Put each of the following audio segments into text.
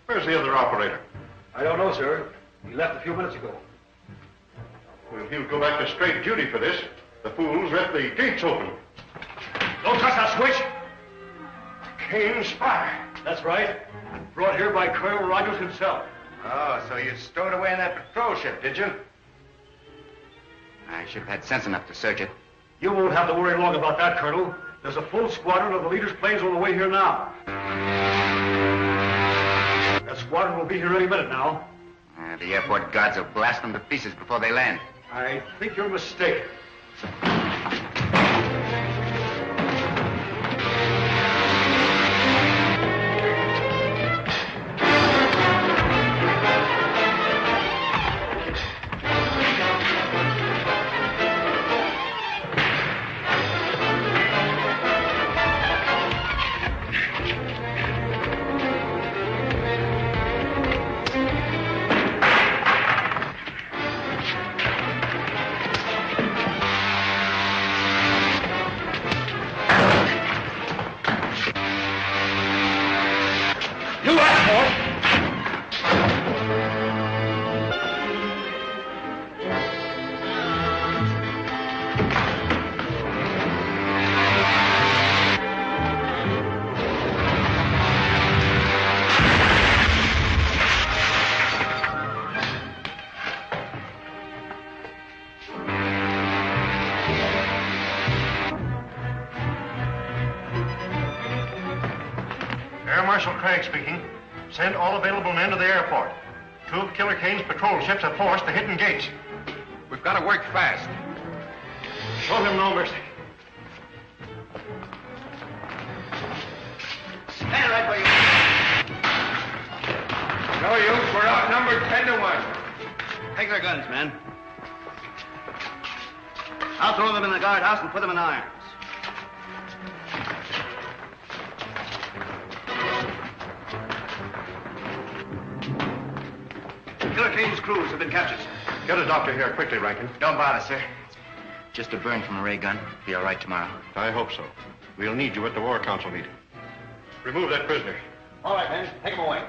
Where's the other operator? I don't know, sir. He left a few minutes ago. Well, he'll go back to straight duty for this. The fools left the gates open. Don't touch that switch! Kane spy. That's right. Brought here by Colonel Rogers himself. Oh, so you stowed away in that patrol ship, did you? I should have had sense enough to search it. You won't have to worry long about that, Colonel. There's a full squadron of the leader's planes on the way here now. That squadron will be here any minute now. The airport guards will blast them to pieces before they land. I think you're mistaken. Speaking. Send all available men to the airport. 2 of Killer Kane's patrol ships have forced the hidden gates. We've got to work fast. Show him no mercy. Stand right where you are. No use. We're outnumbered 10 to 1. Take their guns, men. I'll throw them in the guardhouse and put them in irons. Killer Kane's crews have been captured, sir. Get a doctor here quickly, Rankin. Don't bother, sir. Just a burn from a ray gun. Be all right tomorrow. I hope so. We'll need you at the War Council meeting. Remove that prisoner. All right, men. Take him away.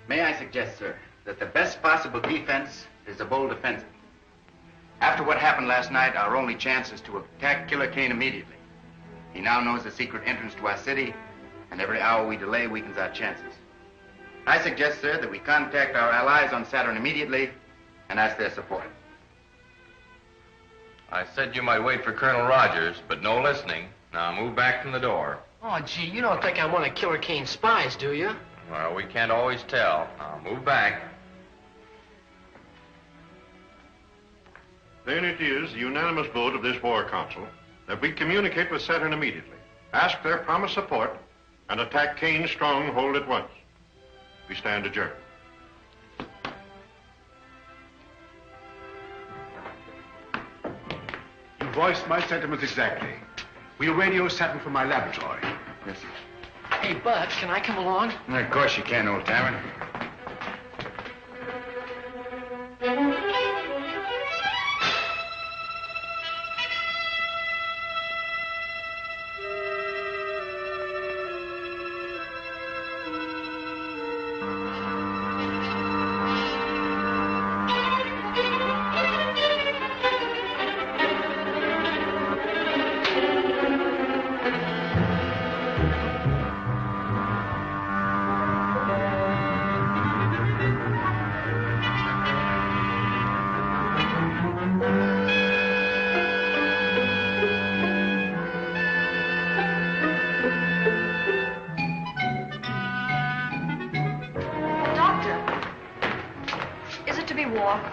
May I suggest, sir, that the best possible defense is a bold offensive. After what happened last night, our only chance is to attack Killer Kane immediately. He now knows the secret entrance to our city, and every hour we delay weakens our chances. I suggest, sir, that we contact our allies on Saturn immediately and ask their support. I said you might wait for Colonel Rogers, but no listening. Now move back from the door. Oh, gee, you don't think I'm one of Killer Kane's spies, do you? Well, we can't always tell. Now move back. Then it is the unanimous vote of this War Council that we communicate with Saturn immediately, ask their promised support, and attack Kane's stronghold at once. We stand adjourned. You voiced my sentiments exactly. We'll radio Saturn from my laboratory. Yes, sir. Hey, Bud, can I come along? Of course you can, old timer.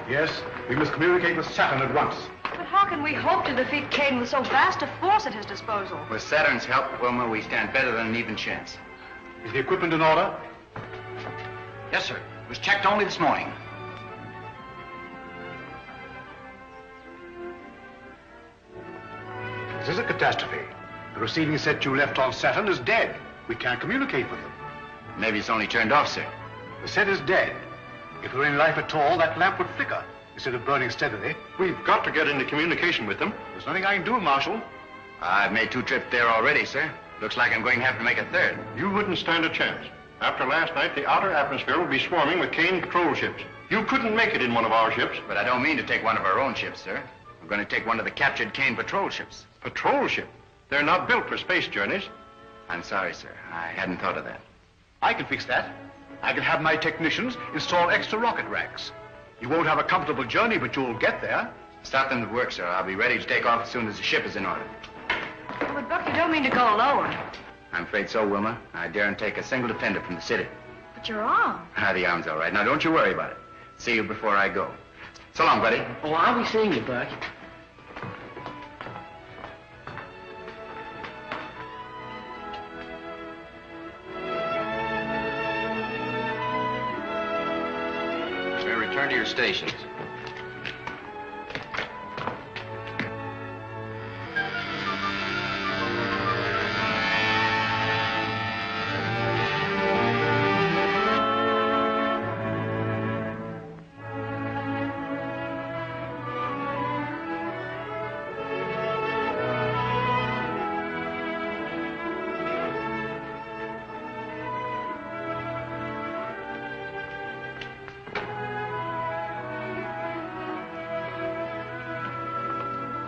Yes, we must communicate with Saturn at once. But how can we hope to defeat Kane with so vast a force at his disposal? With Saturn's help, Wilma, we stand better than an even chance. Is the equipment in order? Yes, sir. It was checked only this morning. This is a catastrophe. The receiving set you left on Saturn is dead. We can't communicate with them. Maybe it's only turned off, sir. The set is dead. If there were any life at all, that lamp would flicker. instead of burning steadily. We've got to get into communication with them. There's nothing I can do, Marshal. I've made 2 trips there already, sir. Looks like I'm going to have to make a 3rd. You wouldn't stand a chance. After last night, the outer atmosphere will be swarming with Kane patrol ships. You couldn't make it in one of our ships. But I don't mean to take one of our own ships, sir. I'm going to take one of the captured Kane patrol ships. Patrol ship? They're not built for space journeys. I'm sorry, sir. I hadn't thought of that. I can fix that. I can have my technicians install extra rocket racks. You won't have a comfortable journey, but you'll get there. Start them at work, sir. I'll be ready to take off as soon as the ship is in order. But, Buck, you don't mean to go alone. I'm afraid so, Wilma. I daren't take a single defender from the city. But your arm. The arm's all right. Now, don't you worry about it. See you before I go. So long, buddy. Oh, I'll be seeing you, Buck. Return to your stations.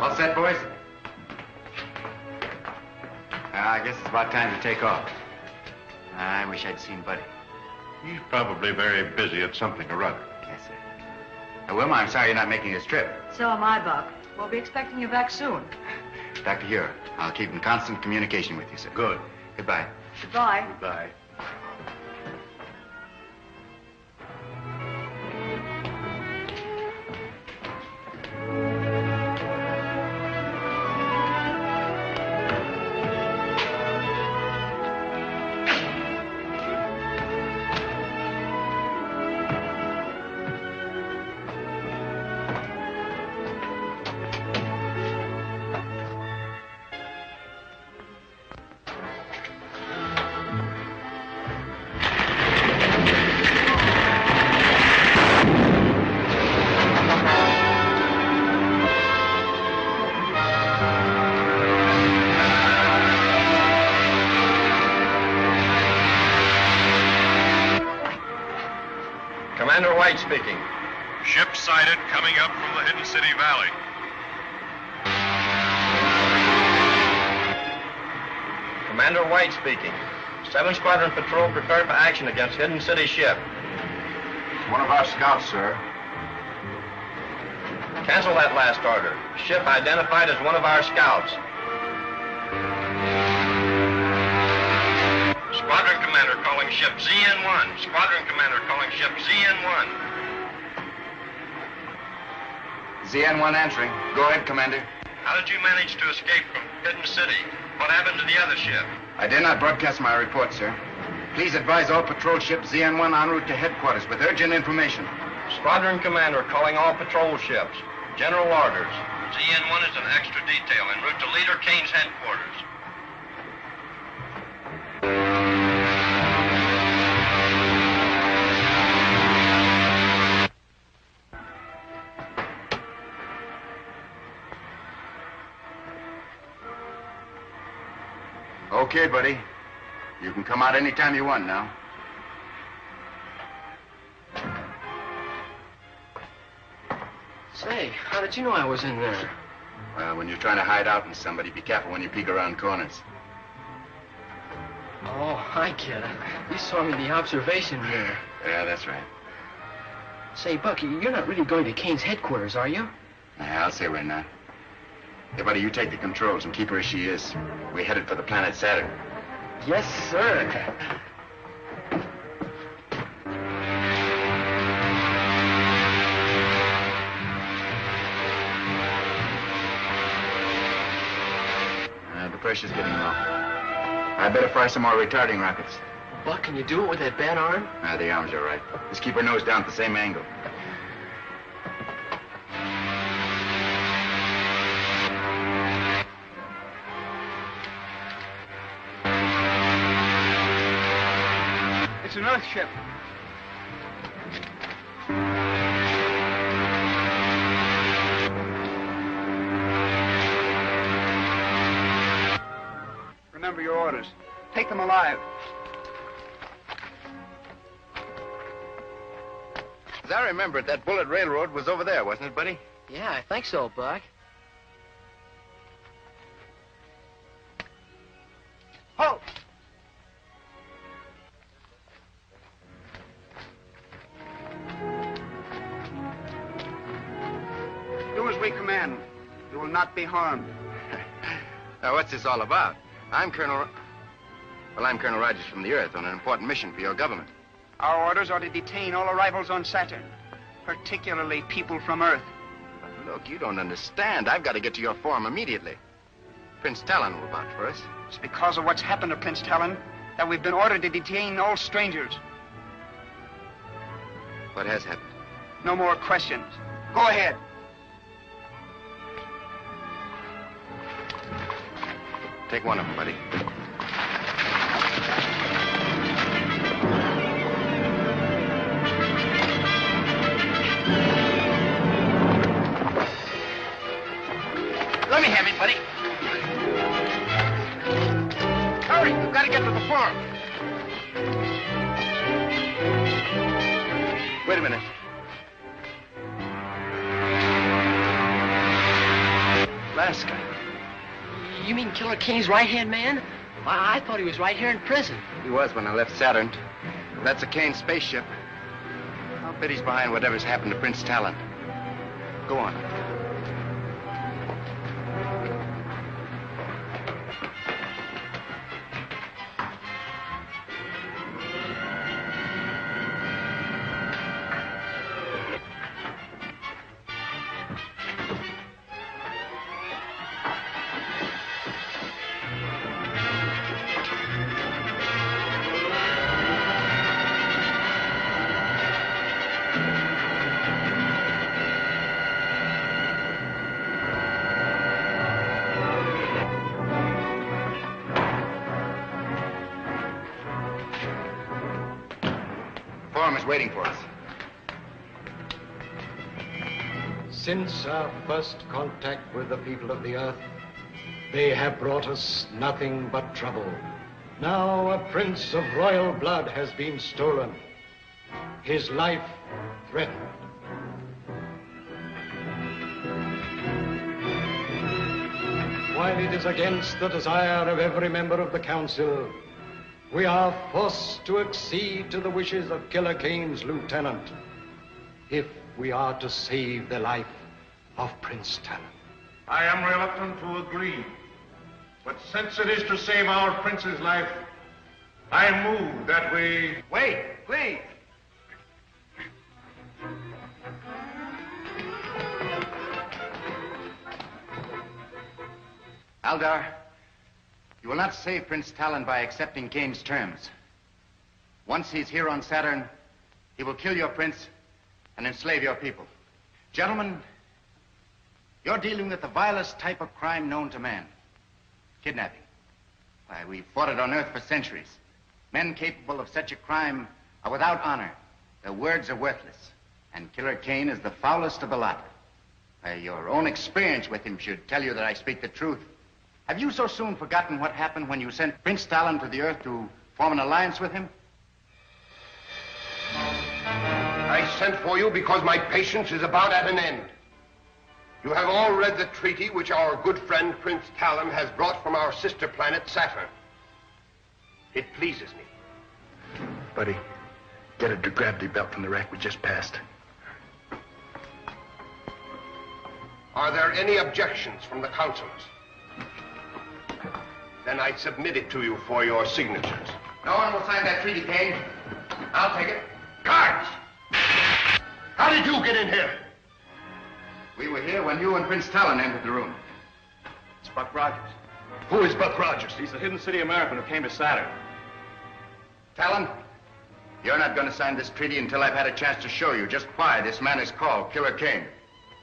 All set, boys? I guess it's about time to take off. I wish I'd seen Buddy. He's probably very busy at something or other. Yes, sir. Wilma, I'm sorry you're not making this trip. So am I, Buck. We'll be expecting you back soon. Dr. Huer, I'll keep in constant communication with you, sir. Good. Goodbye. Goodbye. Goodbye. Commander White speaking. Ship sighted coming up from the Hidden City Valley. Commander White speaking. 7th Squadron Patrol prepared for action against Hidden City ship. It's one of our scouts, sir. Cancel that last order. Ship identified as one of our scouts. Squadron Commander calling ship ZN1. Squadron Commander calling ship ZN1. ZN1 answering. Go ahead, Commander. How did you manage to escape from Hidden City? What happened to the other ship? I did not broadcast my report, sir. Please advise all patrol ships ZN1 en route to headquarters with urgent information. Squadron Commander calling all patrol ships. General orders. ZN1 is an extra detail en route to Leader Kane's headquarters. Okay, buddy. You can come out anytime you want now. Say, how did you know I was in there? Well, when you're trying to hide out from somebody, be careful when you peek around corners. Oh, I get it. You saw me in the observation mirror. Yeah, that's right. Say, Buck, you're not really going to Kane's headquarters, are you? Yeah, I'll say we're not. Hey, buddy, you take the controls and keep her as she is. We're headed for the planet Saturn. Yes, sir. The pressure's getting low. I better fry some more retarding rockets. Buck, can you do it with that bad arm? The arm's all right. Just keep her nose down at the same angle. It's an Earth ship. deliver your orders. Take them alive. As I remember it, that bullet railroad was over there, wasn't it, buddy? Yeah, I think so, Buck. Halt! Do as we command. You will not be harmed. Now, what's this all about? I'm Colonel Rogers from the Earth on an important mission for your government. Our orders are to detain all arrivals on Saturn, particularly people from Earth. But look, you don't understand. I've got to get to your farm immediately. Prince Talon will vouch for us. It's because of what's happened to Prince Talon that we've been ordered to detain all strangers. What has happened? No more questions. Go ahead. Take one of them, buddy. Let me have it, buddy. Hurry, we've got to get to the farm. Wait a minute. Alaska. You mean Killer Kane's right-hand man? I thought he was right here in prison. He was when I left Saturn. That's a Kane spaceship. I'll bet he's behind whatever's happened to Prince Talon. Go on. Is waiting for us. Since our first contact with the people of the Earth, they have brought us nothing but trouble. Now a prince of royal blood has been stolen, his life threatened. While it is against the desire of every member of the council, we are forced to accede to the wishes of Killer Kane's lieutenant if we are to save the life of Prince Talon. I am reluctant to agree, but since it is to save our prince's life, I move that we... Wait, please. Aldar, you will not save Prince Talon by accepting Kane's terms. Once he's here on Saturn, he will kill your prince and enslave your people. Gentlemen, you're dealing with the vilest type of crime known to man. Kidnapping. Why, we've fought it on Earth for centuries. Men capable of such a crime are without honor. Their words are worthless. And Killer Kane is the foulest of the lot. Why, your own experience with him should tell you that I speak the truth. Have you so soon forgotten what happened when you sent Prince Talon to the Earth to form an alliance with him? I sent for you because my patience is about at an end. You have all read the treaty which our good friend Prince Talon has brought from our sister planet Saturn. It pleases me. Buddy, get a gravity belt from the rack we just passed. Are there any objections from the councilors? Then I submit it to you for your signatures. No one will sign that treaty, Kane. I'll take it. Guards! How did you get in here? We were here when you and Prince Talon entered the room. It's Buck Rogers. Who is Buck Rogers? He's the hidden city American who came to Saturn. Talon, you're not going to sign this treaty until I've had a chance to show you just why this man is called Killer Kane.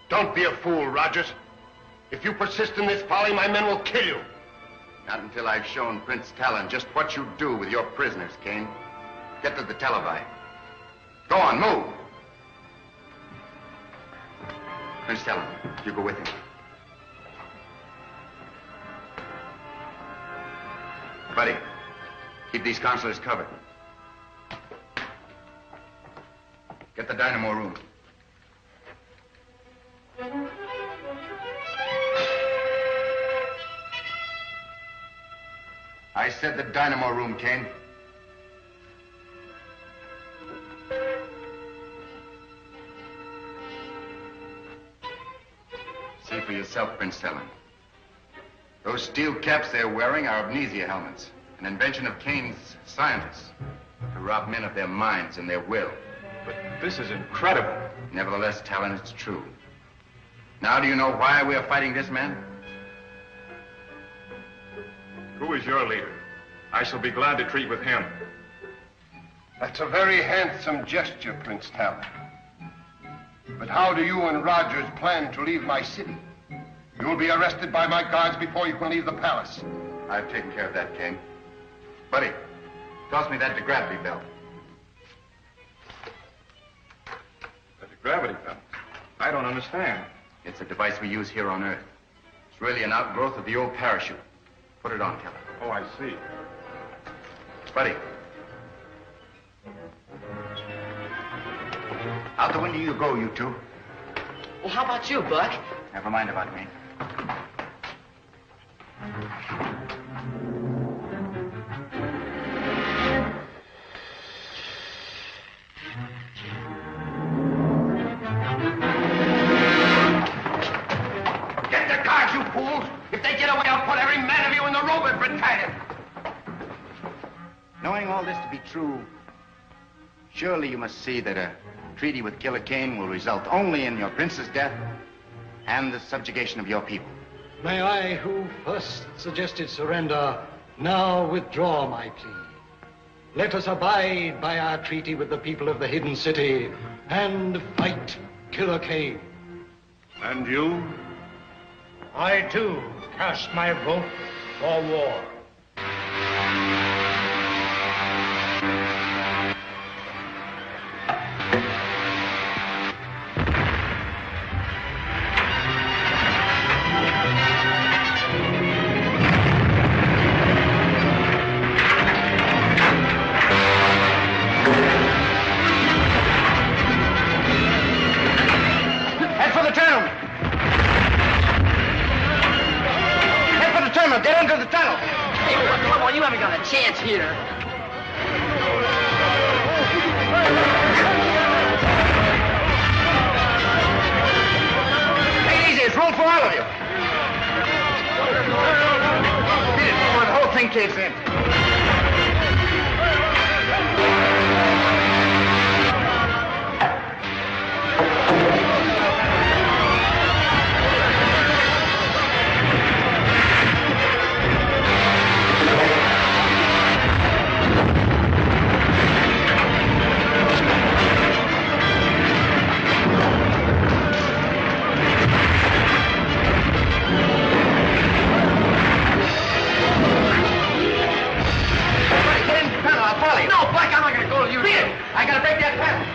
Don't be a fool, Rogers. If you persist in this folly, my men will kill you. Not until I've shown Prince Talon just what you do with your prisoners, Kane. Get to the televi. Go on, move. Prince Talon, you go with him. Buddy, keep these consulars covered. Get the dynamo room. I said the dynamo room, Kane. See for yourself, Prince Talon. Those steel caps they're wearing are amnesia helmets, an invention of Kane's scientists to rob men of their minds and their will. But this is incredible. Nevertheless, Talon, it's true. Now do you know why we are fighting this man? Who is your leader? I shall be glad to treat with him. That's a very handsome gesture, Prince Talon. But how do you and Rogers plan to leave my city? You'll be arrested by my guards before you can leave the palace. I've taken care of that, Kane. Buddy, toss me that gravity belt. The gravity belt? I don't understand. It's a device we use here on Earth. It's really an outgrowth of the old parachute. Put it on, Keller. Oh, I see. Buddy. Out the window you go, you two. Well, how about you, Buck? Never mind about me. Get the guards, you fools! If they get away, I'll put every man of you in the robot battalion! Knowing all this to be true, surely you must see that a treaty with Killer Kane will result only in your prince's death and the subjugation of your people. May I, who first suggested surrender, now withdraw my plea. Let us abide by our treaty with the people of the hidden city and fight Killer Kane. And you? I, too, cast my vote for war. Get into the tunnel. Hey, come on, you haven't got a chance here. Take it easy, it's room for all of you. Beat it before the whole thing caves in. I gotta break that pattern.